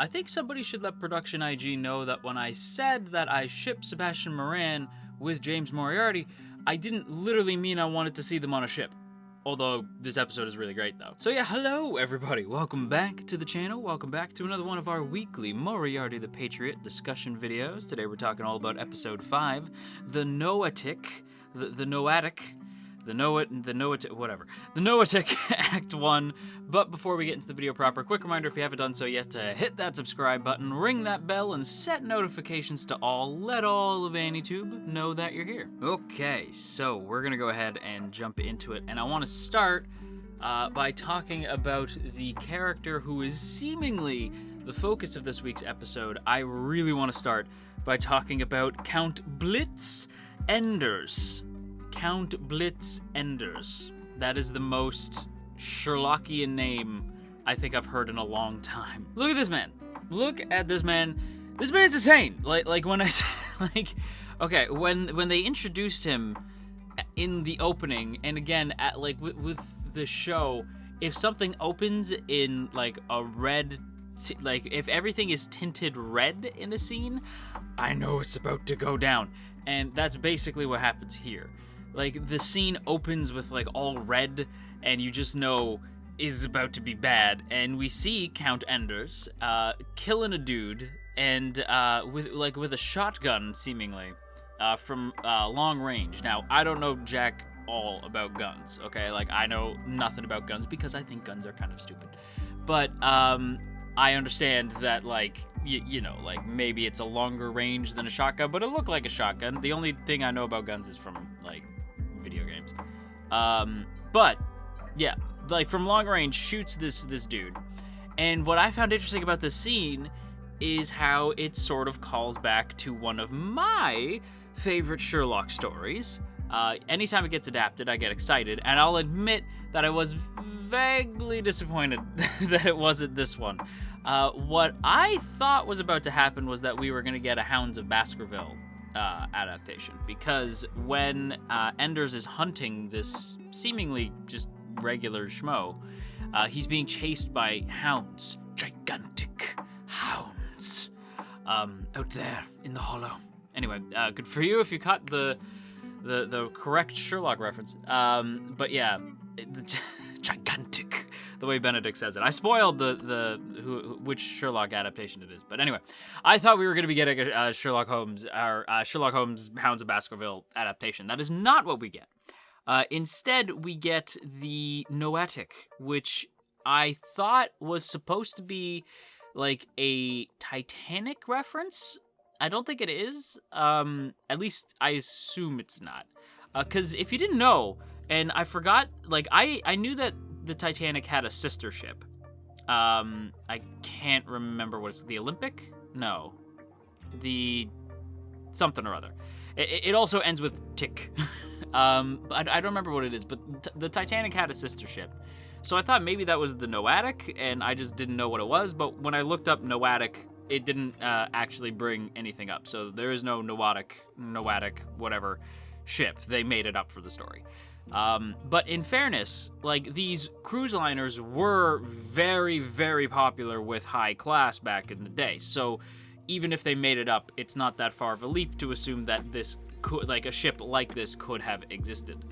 I think somebody should let Production IG know that when I said that I ship Sebastian Moran with James Moriarty, I didn't literally mean I wanted to see them on a ship. Although, this episode is really great, though. So yeah, hello everybody, welcome back to the channel, welcome back to another one of our weekly Moriarty the Patriot discussion videos. Today we're talking all about episode 5, the Noatic, the Noatic Act 1. But before we get into the video proper, quick reminder if you haven't done so yet to hit that subscribe button, ring that bell, and set notifications to all. Let all of AnyTube know that you're here. Okay, so we're gonna go ahead and jump into it, and I want to start by talking about the character who is seemingly the focus of this week's episode. I really want to start by talking about Count Blitz Enders. Count Blitz Enders. That is the most Sherlockian name I think I've heard in a long time. Look at this man. Look at this man. This man's insane. Like when I say, okay, when they introduced him in the opening, and again at with the show, if something opens in like a red, if everything is tinted red in a scene, I know it's about to go down, and that's basically what happens here. Like, the scene opens with, like, all red, and you just know is about to be bad. And we see Count Enders killing a dude, and with a shotgun, seemingly, from long range. Now, I don't know jack all about guns, okay? Like, I know nothing about guns because I think guns are kind of stupid. But I understand that, like, you know, like, maybe it's a longer range than a shotgun, but it looked like a shotgun. The only thing I know about guns is from, like, video games. But yeah, like from long range shoots this dude. And what I found interesting about this scene is how it sort of calls back to one of my favorite Sherlock stories. Anytime it gets adapted, I get excited, and I'll admit that I was vaguely disappointed that it wasn't this one. What I thought was about to happen was that we were going to get a Hounds of Baskerville adaptation, because when Enders is hunting this seemingly just regular schmo, he's being chased by hounds, gigantic hounds, out there in the hollow. Anyway, good for you if you caught the correct Sherlock reference. But yeah, gigantic, the way Benedict says it. I spoiled which Sherlock adaptation it is. But anyway, I thought we were going to be getting a Sherlock Holmes Hounds of Baskerville adaptation. That is not what we get. Instead, we get the Noatic, which I thought was supposed to be like a Titanic reference. I don't think it is. At least I assume it's not. Because if you didn't know, and I forgot, like, I knew that the Titanic had a sister ship. I can't remember what it's, the Olympic? No. The something or other. It also ends with tick. I don't remember what it is, but the Titanic had a sister ship. So I thought maybe that was the Noatic, and I just didn't know what it was, but when I looked up Noatic, it didn't actually bring anything up. So there is no Noatic, whatever ship. They made it up for the story. But in fairness, like, these cruise liners were very, very popular with high class back in the day. So even if they made it up, it's not that far of a leap to assume that this could, like, a ship like this could have existed.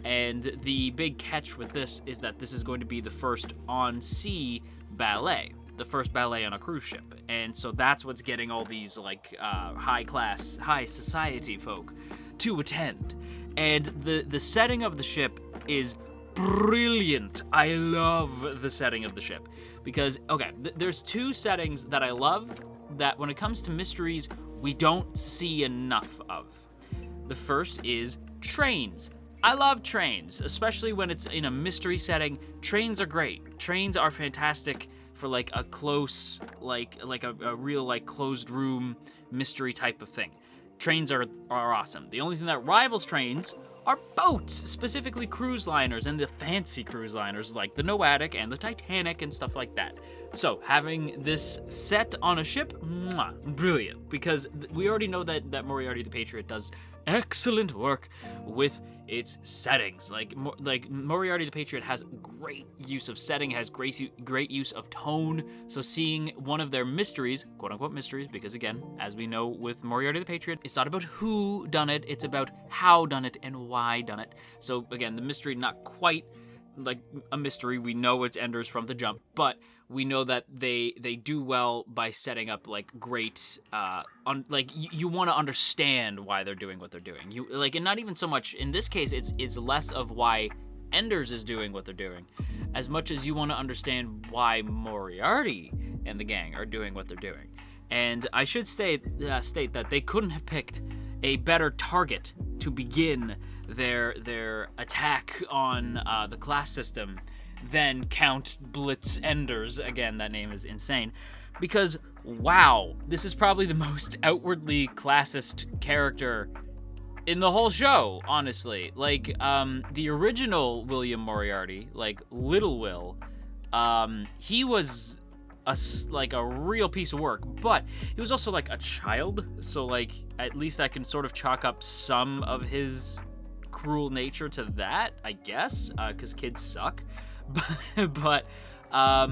And the big catch with this is that this is going to be the first on-sea ballet, the first ballet on a cruise ship. And so that's what's getting all these, like, high class, high society folk to attend. And the setting of the ship is brilliant. I love the setting of the ship. Because, okay, there's two settings that I love that when it comes to mysteries, we don't see enough of. The first is trains. I love trains, especially when it's in a mystery setting. Trains are great. Trains are fantastic for, like, a close, like a real, like, closed room mystery type of thing. Trains are awesome. The only thing that rivals trains are boats, specifically cruise liners, and the fancy cruise liners like the Noatic and the Titanic and stuff like that. So having this set on a ship, brilliant, because we already know that Moriarty the Patriot does excellent work with its settings. Like Moriarty the Patriot has great use of setting, has great use of tone. So seeing one of their mysteries, quote unquote mysteries, because again, as we know with Moriarty the Patriot, it's not about who done it, it's about how done it and why done it. So again, the mystery not quite like a mystery. We know it's Enders from the jump, but we know that they do well by setting up like great you want to understand why they're doing what they're doing. You like, and not even so much in this case, it's less of why Enders is doing what they're doing as much as you want to understand why Moriarty and the gang are doing what they're doing. And I should state that they couldn't have picked a better target to begin their attack on the class system than Count Blitz Enders. Again, that name is insane. Because, wow, this is probably the most outwardly classist character in the whole show, honestly. Like, the original William Moriarty, like Little Will, he was a real piece of work, but he was also like a child, so like at least I can sort of chalk up some of his cruel nature to that, I guess, because kids suck. But I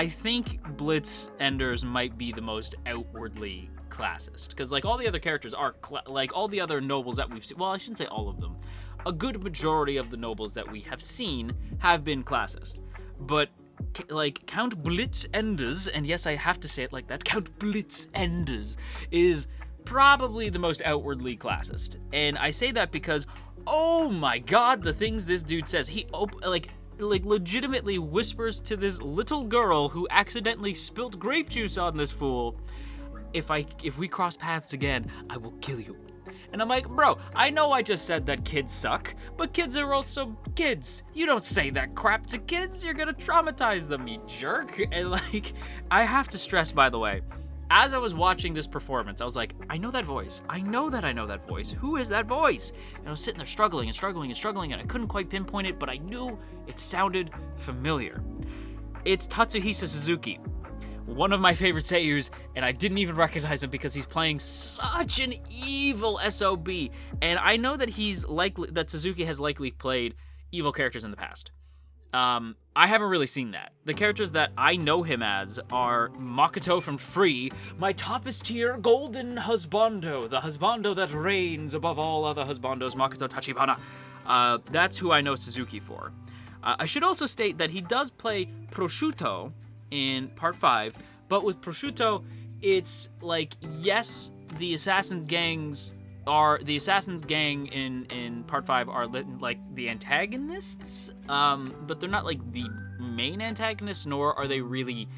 think Blitz Enders might be the most outwardly classist, because like all the other characters are like all the other nobles that we've seen. Well, I shouldn't say all of them. A good majority of the nobles that we have seen have been classist, but like Count Blitz Enders, and yes, I have to say it like that, Count Blitz Enders is probably the most outwardly classist. And I say that because, oh my god, the things this dude says. He like legitimately whispers to this little girl who accidentally spilt grape juice on this fool, if we cross paths again, I will kill you. And I'm like, bro, I know I just said that kids suck, but kids are also kids. You don't say that crap to kids, you're gonna traumatize them, you jerk. And like, I have to stress, by the way, as I was watching this performance, I was like, I know that voice. I know that voice. Who is that voice? And I was sitting there struggling, and I couldn't quite pinpoint it, but I knew it sounded familiar. It's Tatsuhisa Suzuki, one of my favorite seiyus, and I didn't even recognize him because he's playing such an evil SOB. And I know that Suzuki has likely played evil characters in the past. I haven't really seen that. The characters that I know him as are Makoto from Free, my toppest tier golden husbando, the husbando that reigns above all other husbandos, Makoto Tachibana. That's who I know Suzuki for. I should also state that he does play Prosciutto in Part 5, but with Prosciutto, it's like, yes, the Assassin Gang in Part 5 are like the antagonists, but they're not like the main antagonists, nor are they really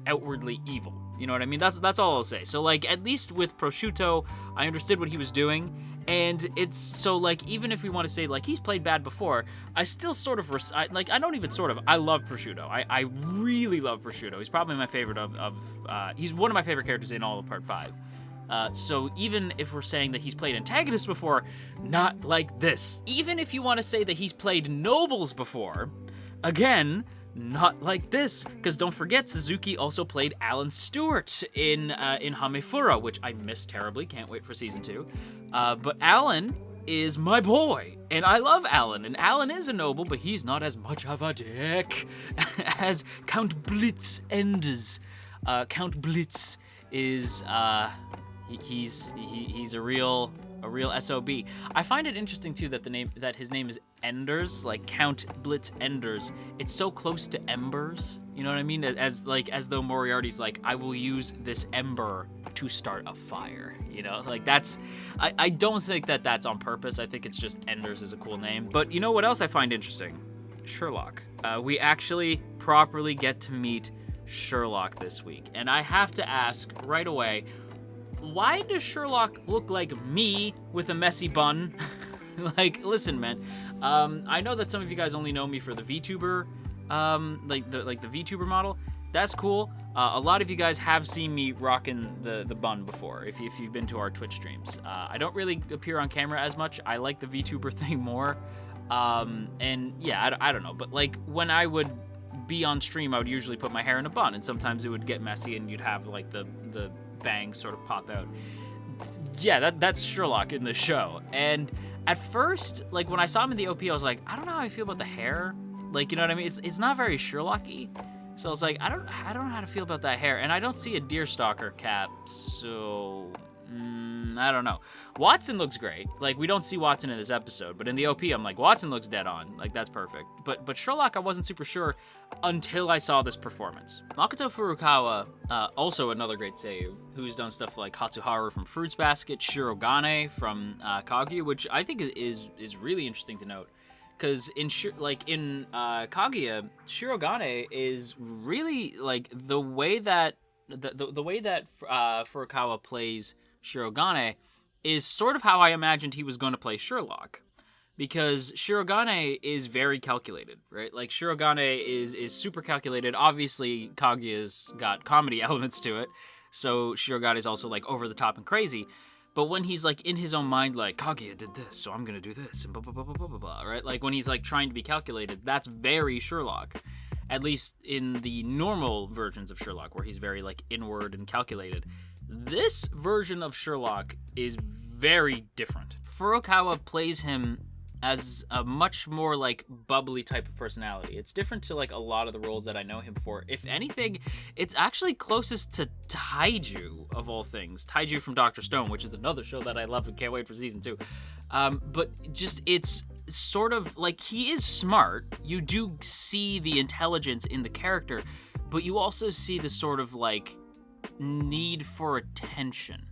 outwardly evil. You know what I mean? That's all I'll say. So like, at least with Prosciutto, I understood what he was doing, and it's so like, even if we want to say like he's played bad before, I still sort of I love Prosciutto. I really love Prosciutto. He's probably my favorite he's one of my favorite characters in all of Part 5. So even if we're saying that he's played antagonists before, not like this. Even if you want to say that he's played nobles before, again, not like this. Because don't forget, Suzuki also played Alan Stewart in Hamefura, which I missed terribly. Can't wait for season 2. But Alan is my boy, and I love Alan. And Alan is a noble, but he's not as much of a dick as Count Blitz Enders. Count Blitz is he's a real SOB. I find it interesting too that his name is Enders, like Count Blitz Enders. It's so close to embers, you know what I mean? As though Moriarty's like, I will use this ember to start a fire, you know? Like that's, I don't think that that's on purpose. I think it's just Enders is a cool name. But you know what else I find interesting? Sherlock. We actually properly get to meet Sherlock this week, and I have to ask right away, why does Sherlock look like me with a messy bun? Like, listen, man, I know that some of you guys only know me for the VTuber, like the VTuber model. That's cool. A lot of you guys have seen me rocking the bun before, if you've been to our Twitch streams. I don't really appear on camera as much. I like the VTuber thing more, and yeah, I don't know, but like when I would be on stream, I would usually put my hair in a bun, and sometimes it would get messy and you'd have like the bangs sort of pop out. Yeah, that's Sherlock in the show. And at first, like, when I saw him in the OP, I was like, I don't know how I feel about the hair. Like, you know what I mean? It's not very Sherlock-y. So I was like, I don't know how to feel about that hair. And I don't see a Deerstalker cap, so I don't know. Watson looks great. Like, we don't see Watson in this episode, but in the OP, I'm like, Watson looks dead on. Like, that's perfect. But Sherlock, I wasn't super sure until I saw this performance. Makoto Furukawa, also another great seiyuu, who's done stuff like Hatsuharu from Fruits Basket, Shirogane from Kaguya, which I think is really interesting to note. Because in Kaguya, Shirogane is really, like, the way that Furukawa plays Shirogane is sort of how I imagined he was going to play Sherlock. Because Shirogane is very calculated, right? Like, Shirogane is super calculated. Obviously, Kaguya's got comedy elements to it, so Shirogane is also, like, over the top and crazy. But when he's, like, in his own mind, like, Kaguya did this, so I'm gonna do this, and blah, blah, blah, blah, blah, blah, blah, right? Like, when he's, like, trying to be calculated, that's very Sherlock. At least in the normal versions of Sherlock, where he's very, like, inward and calculated. This version of Sherlock is very different. Furukawa plays him as a much more, like, bubbly type of personality. It's different to, like, a lot of the roles that I know him for. If anything, it's actually closest to Taiju, of all things. Taiju from Dr. Stone, which is another show that I love and can't wait for season 2. But just, it's sort of, like, he is smart. You do see the intelligence in the character, but you also see the sort of, like, need for attention.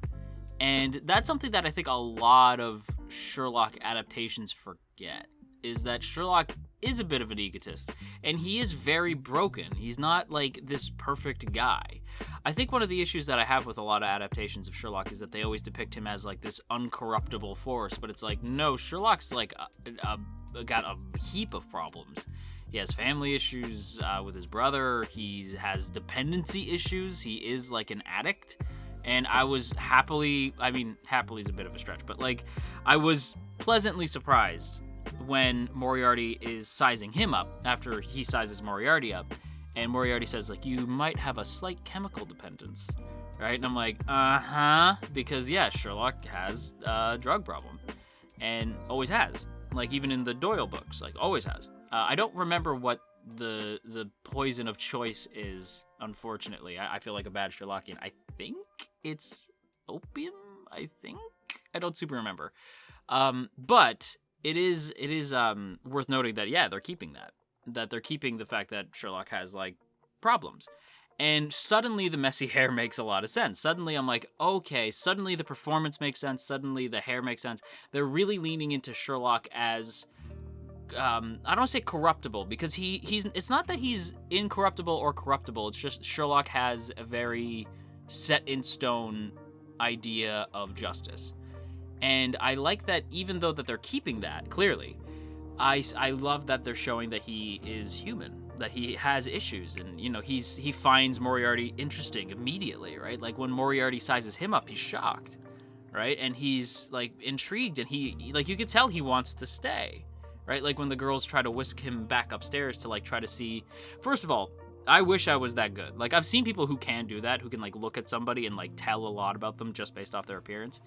And that's something that I think a lot of Sherlock adaptations forget, is that Sherlock is a bit of an egotist, and he is very broken. He's not, like, this perfect guy. I think one of the issues that I have with a lot of adaptations of Sherlock is that they always depict him as, like, this uncorruptible force, but it's like, no, Sherlock's, like, got a heap of problems. He has family issues with his brother. He has dependency issues. He is, like, an addict. And I was happily is a bit of a stretch, but, like, I was pleasantly surprised when Moriarty is sizing him up after he sizes Moriarty up. And Moriarty says, like, you might have a slight chemical dependence, right? And I'm like, because, yeah, Sherlock has a drug problem and always has. Like, even in the Doyle books, like, always has. I don't remember what the poison of choice is, unfortunately. I feel like a bad Sherlockian. I think it's opium, I don't super remember. But it is worth noting that, yeah, they're keeping that they're keeping the fact that Sherlock has, like, problems. And suddenly the messy hair makes a lot of sense. Suddenly I'm like, okay, suddenly the performance makes sense. Suddenly the hair makes sense. They're really leaning into Sherlock as, I don't want to say corruptible, because it's not that he's incorruptible or corruptible. It's just Sherlock has a very set in stone idea of justice. And I like that, even though that they're keeping that, clearly, I love that they're showing that he is human, that he has issues, and, you know, he finds Moriarty interesting immediately, right? Like, when Moriarty sizes him up, he's shocked, right? And he's, like, intrigued, and he, like, you could tell he wants to stay, right? Like, when the girls try to whisk him back upstairs to, like, try to see, first of all, I wish I was that good. Like, I've seen people who can do that, who can, like, look at somebody and, like, tell a lot about them just based off their appearance.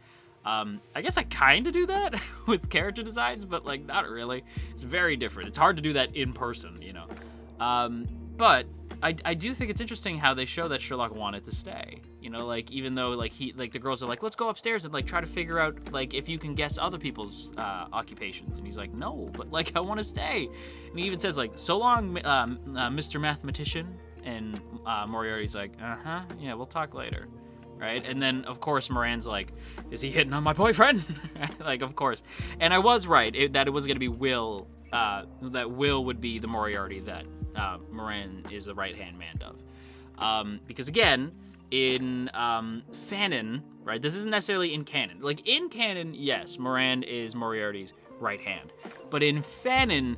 I guess I kind of do that with character designs, but, like, not really. It's very different. It's hard to do that in person, you know. But I do think it's interesting how they show that Sherlock wanted to stay. You know, like, even though, like, the girls are like, let's go upstairs and, like, try to figure out, like, if you can guess other people's occupations. And he's like, no, but, like, I want to stay. And he even says, like, so long, Mr. Mathematician. And Moriarty's like, yeah, we'll talk later. Right? And then, of course, Moran's like, is he hitting on my boyfriend? Like, of course. And I was right, that it was going to be Will, that Will would be the Moriarty that Moran is the right-hand man of. Because, again, in fanon, right, this isn't necessarily in canon. Like, in canon, yes, Moran is Moriarty's right hand. But in fanon,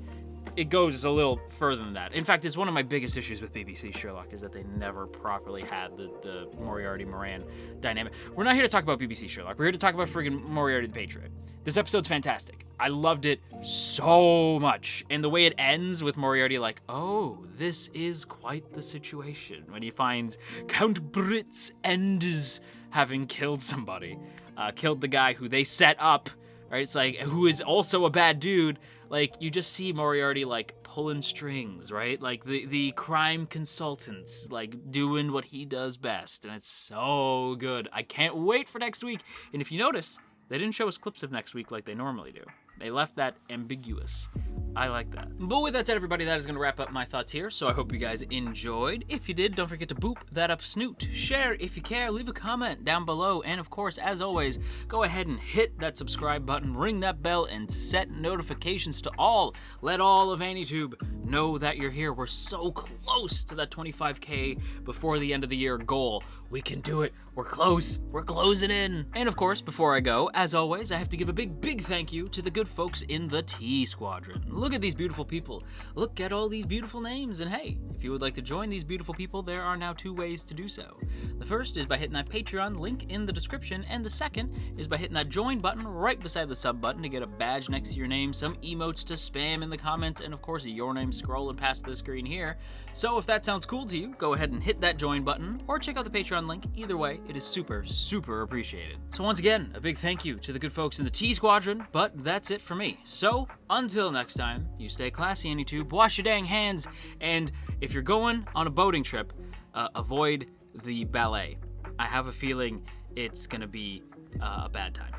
it goes a little further than that. In fact, it's one of my biggest issues with BBC Sherlock is that they never properly had the Moriarty-Moran dynamic. We're not here to talk about BBC Sherlock. We're here to talk about friggin' Moriarty the Patriot. This episode's fantastic. I loved it so much. And the way it ends with Moriarty like, oh, this is quite the situation. When he finds Count Britt's End's having killed somebody. Killed the guy who they set up, right? It's like, who is also a bad dude. Like, you just see Moriarty, like, pulling strings, right? Like, the crime consultants, like, doing what he does best. And it's so good. I can't wait for next week. And if you notice, they didn't show us clips of next week like they normally do. They left that ambiguous. I like that. But with that said, everybody, that is going to wrap up my thoughts here. So I hope you guys enjoyed. If you did, don't forget to boop that up snoot. Share if you care. Leave a comment down below. And of course, as always, go ahead and hit that subscribe button, ring that bell, and set notifications to all. Let all of AniTube know that you're here. We're so close to that 25K before the end of the year goal. We can do it. We're close. We're closing in. And of course, before I go, as always, I have to give a big thank you to the good folks in the T Squadron. Look at these beautiful people. Look at all these beautiful names. And hey, if you would like to join these beautiful people, there are now 2 ways to do so. The first is by hitting that Patreon link in the description, and the second is by hitting that join button right beside the sub button to get a badge next to your name, some emotes to spam in the comments, and of course your name scrolling past the screen here. So if that sounds cool to you, go ahead and hit that join button or check out the Patreon link. Either way, it is super appreciated. So once again, a big thank you to the good folks in the T Squadron, but that's it for me. So until next time, you stay classy, AniTube, wash your dang hands, and if you're going on a boating trip, avoid the ballet. I have a feeling it's gonna be a bad time.